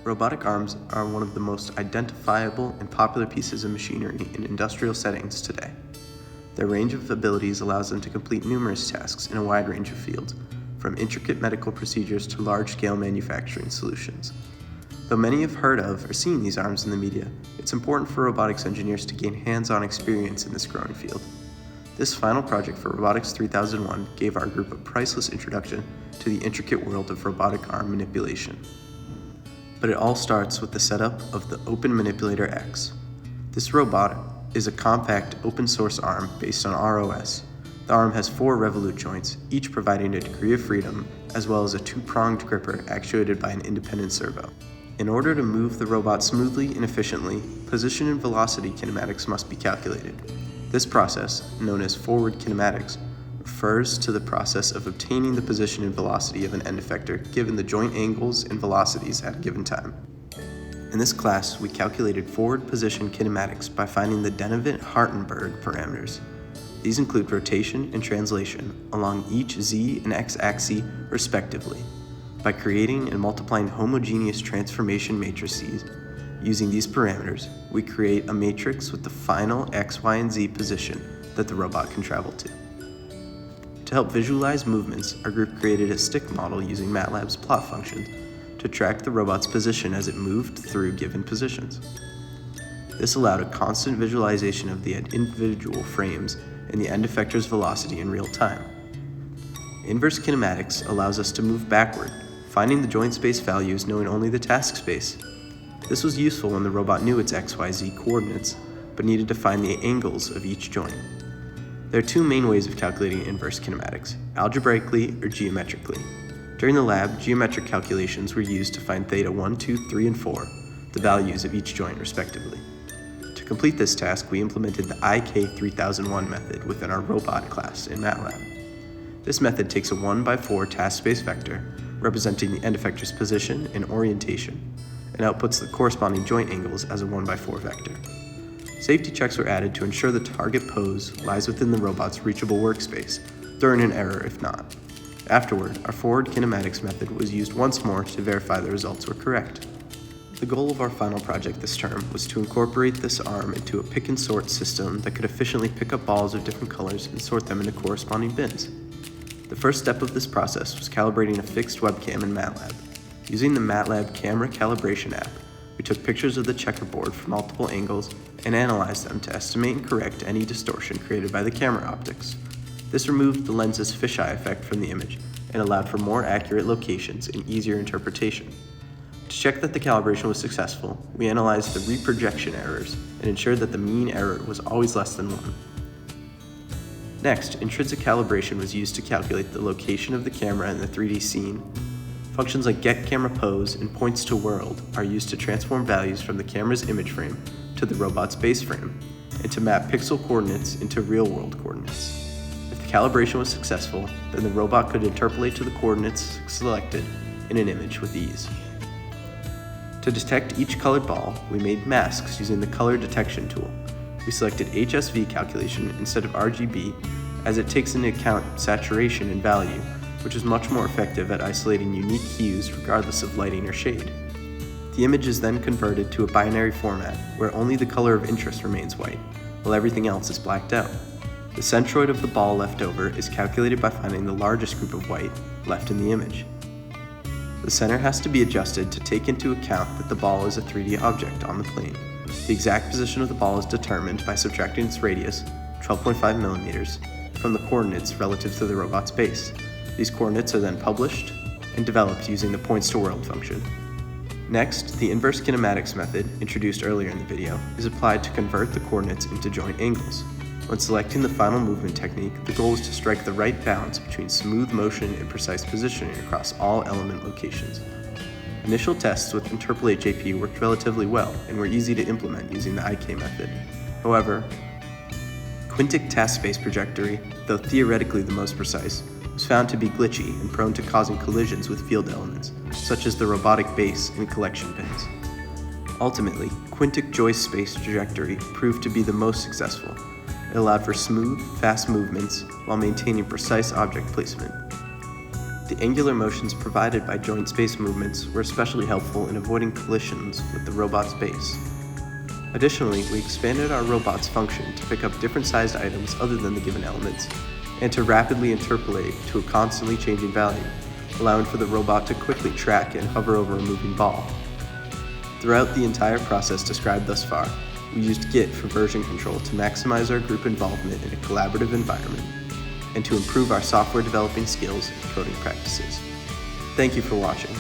Robotic arms are one of the most identifiable and popular pieces of machinery in industrial settings today. Their range of abilities allows them to complete numerous tasks in a wide range of fields, from intricate medical procedures to large-scale manufacturing solutions. Though many have heard of or seen these arms in the media, it's important for robotics engineers to gain hands-on experience in this growing field. This final project for Robotics 3001 gave our group a priceless introduction to the intricate world of robotic arm manipulation. But it all starts with the setup of the Open Manipulator X. This robot is a compact open-source arm based on ROS. The arm has 4 revolute joints, each providing a degree of freedom, as well as a 2-pronged gripper actuated by an independent servo. In order to move the robot smoothly and efficiently, position and velocity kinematics must be calculated. This process, known as forward kinematics, refers to the process of obtaining the position and velocity of an end effector given the joint angles and velocities at a given time. In this class, we calculated forward position kinematics by finding the Denovet-Hartenberg parameters. These include rotation and translation along each z and x axes respectively. By creating and multiplying homogeneous transformation matrices using these parameters, we create a matrix with the final x, y, and z position that the robot can travel to. To help visualize movements, our group created a stick model using MATLAB's plot functions to track the robot's position as it moved through given positions. This allowed a constant visualization of the individual frames and the end effector's velocity in real time. Inverse kinematics allows us to move backward, finding the joint space values knowing only the task space. This was useful when the robot knew its XYZ coordinates, but needed to find the angles of each joint. There are 2 main ways of calculating inverse kinematics, algebraically or geometrically. During the lab, geometric calculations were used to find theta 1, 2, 3, and 4, the values of each joint respectively. To complete this task, we implemented the IK3001 method within our robot class in MATLAB. This method takes a 1x4 task space vector, representing the end effector's position and orientation, and outputs the corresponding joint angles as a 1x4 vector. Safety checks were added to ensure the target pose lies within the robot's reachable workspace, throwing an error if not. Afterward, our forward kinematics method was used once more to verify the results were correct. The goal of our final project this term was to incorporate this arm into a pick and sort system that could efficiently pick up balls of different colors and sort them into corresponding bins. The first step of this process was calibrating a fixed webcam in MATLAB. Using the MATLAB camera calibration app, we took pictures of the checkerboard from multiple angles and analyzed them to estimate and correct any distortion created by the camera optics. This removed the lens's fisheye effect from the image and allowed for more accurate locations and easier interpretation. To check that the calibration was successful, we analyzed the reprojection errors and ensured that the mean error was always less than 1. Next, intrinsic calibration was used to calculate the location of the camera in the 3D scene. Functions like getCameraPose and points2world are used to transform values from the camera's image frame to the robot's base frame, and to map pixel coordinates into real-world coordinates. If the calibration was successful, then the robot could interpolate to the coordinates selected in an image with ease. To detect each colored ball, we made masks using the color detection tool. We selected HSV calculation instead of RGB, as it takes into account saturation and value, which is much more effective at isolating unique hues regardless of lighting or shade. The image is then converted to a binary format where only the color of interest remains white, while everything else is blacked out. The centroid of the ball left over is calculated by finding the largest group of white left in the image. The center has to be adjusted to take into account that the ball is a 3D object on the plane. The exact position of the ball is determined by subtracting its radius, 12.5 millimeters, from the coordinates relative to the robot's base. These coordinates are then published and developed using the points2world function. Next, the inverse kinematics method, introduced earlier in the video, is applied to convert the coordinates into joint angles. When selecting the final movement technique, the goal is to strike the right balance between smooth motion and precise positioning across all element locations. Initial tests with Interpolate JP worked relatively well and were easy to implement using the IK method. However, quintic task space trajectory, though theoretically the most precise, was found to be glitchy and prone to causing collisions with field elements, such as the robotic base and collection pins. Ultimately, quintic joist space trajectory proved to be the most successful. It allowed for smooth, fast movements while maintaining precise object placement. The angular motions provided by joint space movements were especially helpful in avoiding collisions with the robot's base. Additionally, we expanded our robot's function to pick up different sized items other than the given elements, and to rapidly interpolate to a constantly changing value, allowing for the robot to quickly track and hover over a moving ball. Throughout the entire process described thus far, we used Git for version control to maximize our group involvement in a collaborative environment and to improve our software developing skills and coding practices. Thank you for watching.